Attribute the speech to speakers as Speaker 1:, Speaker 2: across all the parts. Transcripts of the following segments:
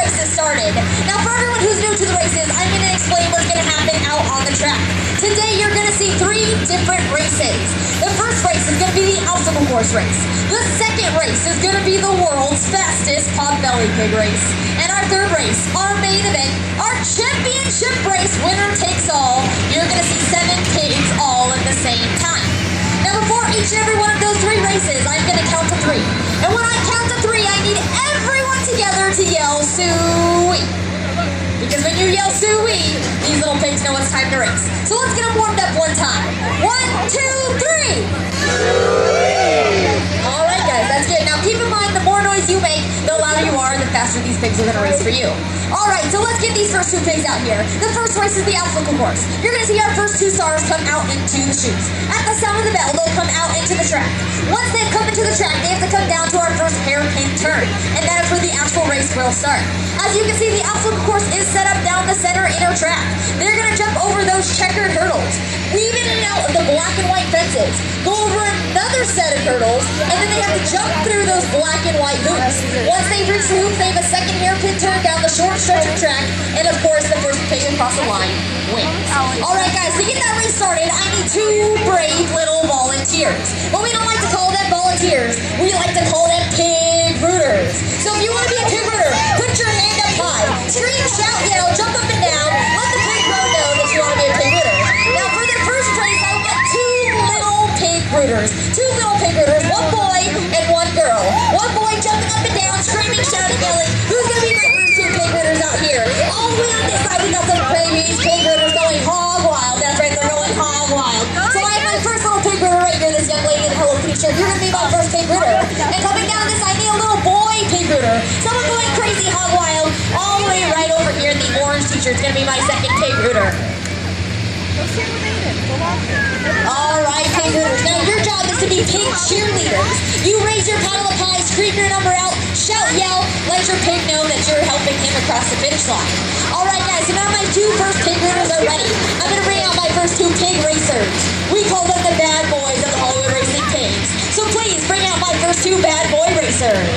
Speaker 1: races started. Now for everyone who's new to the races, I'm going to explain what's going to happen out on the track. Today you're going to see 3 different races. The first race is going to be the obstacle course race. The second race is going to be the world's fastest potbelly pig race. And our third race, our main event, our championship race, winner takes all. You're going to see 7 pigs all at the same time. Now before each and every one of those 3 races, I'm going to count to 3. And when I count to 3, I need everyone together to yell "Suey." Because when you yell "Suey," these little pigs know it's time to race. So let's get them warmed up one time. 1, 2, 3. All right, guys, that's good. Now keep in mind, the more noise you make, the louder you are, the faster these pigs are going to race for you. All right, so let's get these first 2 pigs out here. The first race is the obstacle course. You're going to see our first 2 stars come out into the chutes. At the sound of the bell, they'll come out into the track. Once they've come into the track, they have to come down to our first hairpin turn, and that is where the actual race will start. As you can see, the obstacle course is set up down the center inner track. They're going to jump over those checkered hurdles, weave in and out of the black and white fences, go over another set of hurdles, and then they have to jump through those black and white hoops. Once they reach the hoop, they have a second hairpin turn down the short stretch of track, and of course, the first pig across the line wins. All right, guys, to get that race started, I need 2 brave little volunteers. But we don't like to call them volunteers. We like to call them pig rooters. So if you want to be a pig rooter, put your hand up high, scream, shout, yell, jump up and down, let the pig road know that you want to be a pig rooter. Now for the first race, I want 2 little pig rooters. 2 little pig rooters, 1 boy and 1 girl. 1 boy jumping up and down, screaming, shouting, yelling. Who's going to be my first 2 pig rooters out here? All the way on this side, we got some babies, pig rooters going hog wild. That's right, they're going hog wild. So I have my first little pig rooter right here, this young lady in the Hello Kitty shirt. You're going to be my first pig rooter. And coming down this side, I need a little boy pig rooter. Someone going crazy hog wild. All the way right over here in the orange t-shirt is going to be my second pig rooter. All right, pig rooters. Now your job is to be pig cheerleaders. You raise your paddle up high, scream your number out, shout, yell, let your pig know that you're helping him across the finish line. All right, guys, so now my 2 first pig rooters are ready. I'm going to bring out my first 2 pig racers. We call them the bad boys of the Hollywood Racing Pigs. So please bring out my first 2 bad boy racers.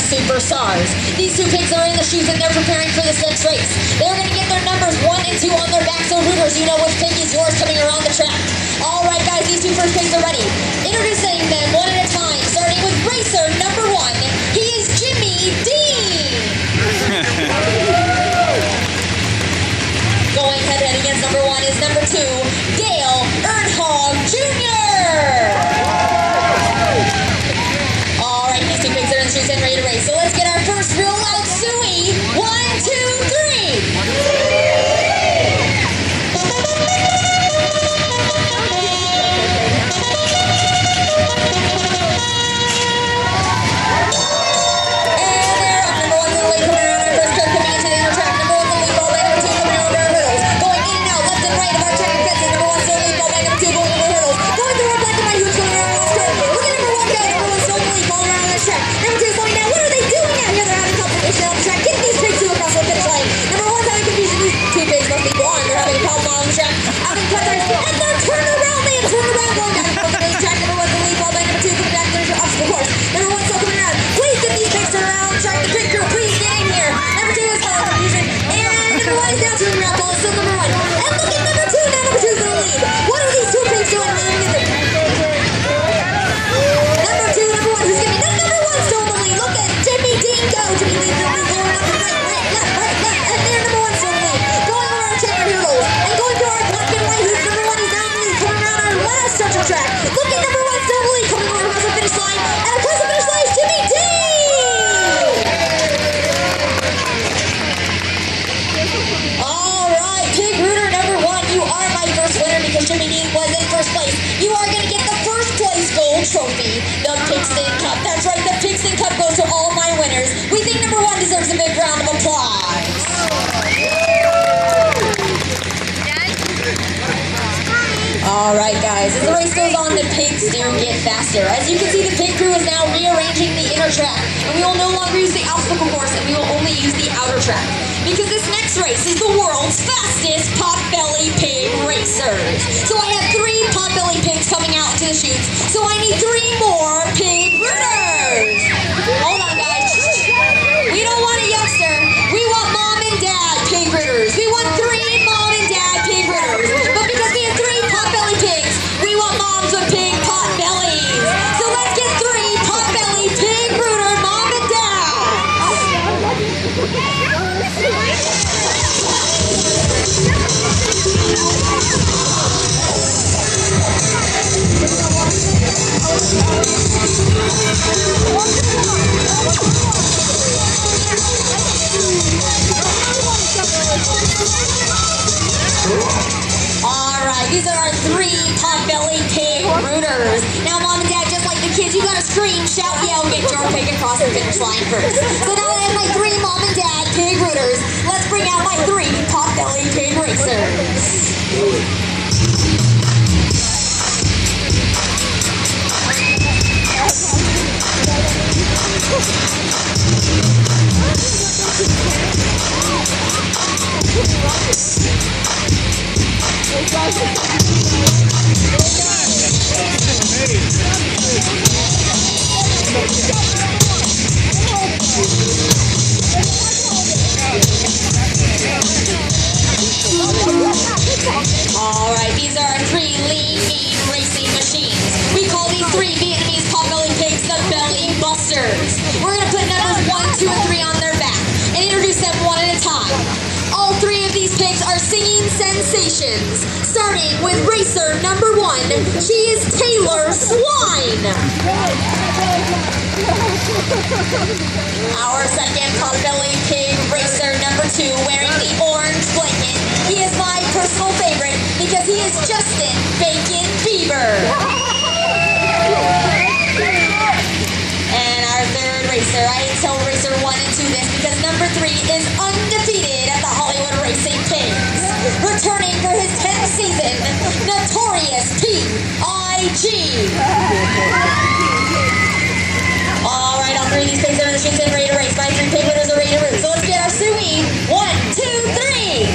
Speaker 1: Superstars. These 2 pigs are in the chutes and they're preparing for this next race. They're going to get their numbers 1 and 2 on their back, so rooters, you know which pig is yours coming around the track. All right, guys, these 2 first pigs are ready. Introducing them one at a time, starting with racer number 1. He is Jimmy Dean. Going head-to-head against number 1 is number 2, Dale Earnhardt Jr. All right, these 2 pigs are in the chutes and ready to race. So let's get our first real loud Suey. 1, 2, 3. Number 2 Alright guys, as the race goes on, the pigs do get faster. As you can see, the pig crew is now rearranging the inner track, and we will no longer use the obstacle course, and we will only use the outer track. Because this next race is the world's fastest potbelly pig racers. So I have 3 potbelly pigs coming out into the chutes, so I need 3 more pig rooters. Hold on guys. We don't want a youngster. We want mom and dad pig rooters. We want 3 mom and dad pig rooters. But because we have 3 potbelly pigs, we want moms with pig potbellies. So let's get 3 potbelly pig rooter mom and dad. Alright, these are our 3 potbelly pig rooters. Now mom and dad, just like the kids, you gotta scream, shout, yell, get your pig across the finish line first. So now I have my 3 mom and dad pig rooters. Let's bring out my 3 potbelly pig racers. Alright, these are our 3 lean meat racing machines. We call these 3 Vietnamese potbelly pigs the belly busters. We're going to put numbers 1, 2, and 3 on their back and introduce them one at a time. All 3 of these pigs are singing sensations, starting with racer number 1. She is Taylor Swine. Our second potbelly pig racer number 2, wearing the orange blanket. He is my personal favorite because he is Justin Bacon Bieber. And our third racer, I tell racer 1 and 2 this because number 3 is undefeated at the Hollywood Racing Pigs. Returning for his 10th season, Notorious P.I.G. Alright, all 3 of these pigs are in the chutes and ready to race. My 3 pig rooters are ready to root. So let's get our suey. 1, 2, 3.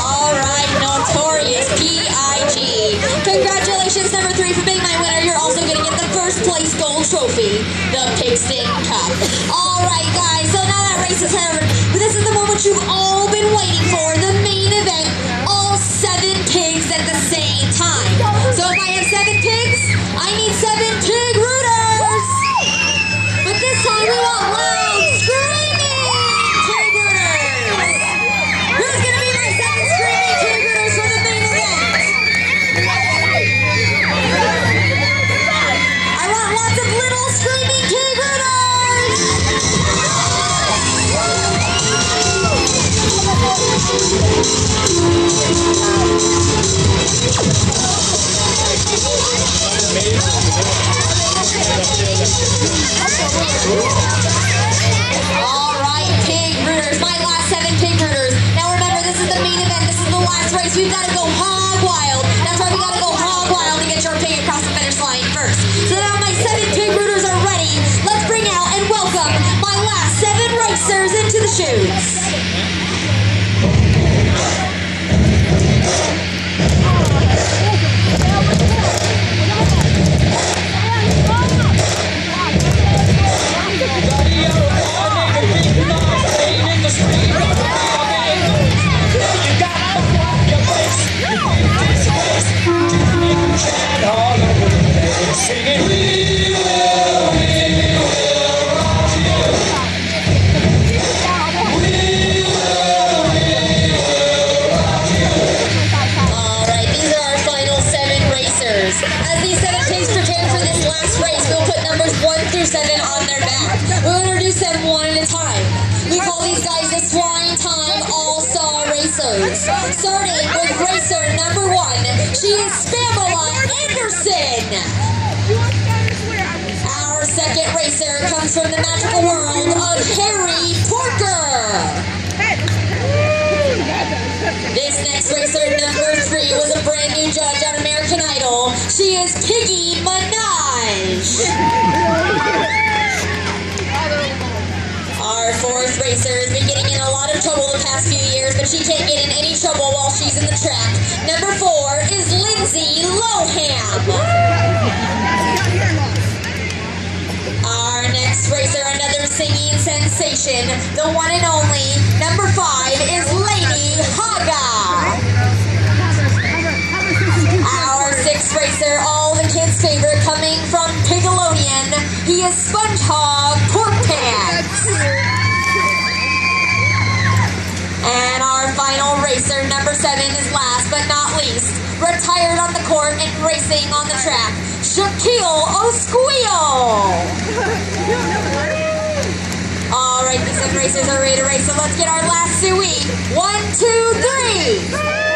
Speaker 1: Alright, Notorious P.I.G. Congratulations, number 3, for being my winner. You're also going to get the first place gold trophy, the Pigskin Cup. Alright, guys, so now that race is over, this is the moment you've all been waiting for, the main event, all 7 pigs at the same time. So if I have 7 pigs, I need 7 pig rooters. But this time we want loud, screaming pig rooters. Who's going to be my 7 screaming pig rooters for the main event? I want lots of little screaming pig rooters. Starting with racer number 1, she is Pamela Anderson. Our second racer comes from the magical world of Harry Porker. This next racer, number 3, was a brand new judge on American Idol. She is Piggy Minaj. Our fourth racer has been getting in a lot of trouble the past few years, but she can't get in any trouble while she's in the track. Number 4 is Lindsay Lohan. Our next racer, another singing sensation, the one and only, number 5 is Lady Gaga. Our sixth racer, all the kids' favorite, coming from Pigalonian, he is SpongeHog Pork Pants. And our final racer, number 7, is last but not least, retired on the court and racing on the track, Shaquille O'Squeal. All right, these 7 racers are ready to race, so let's get our last suite. 1, 2, 3.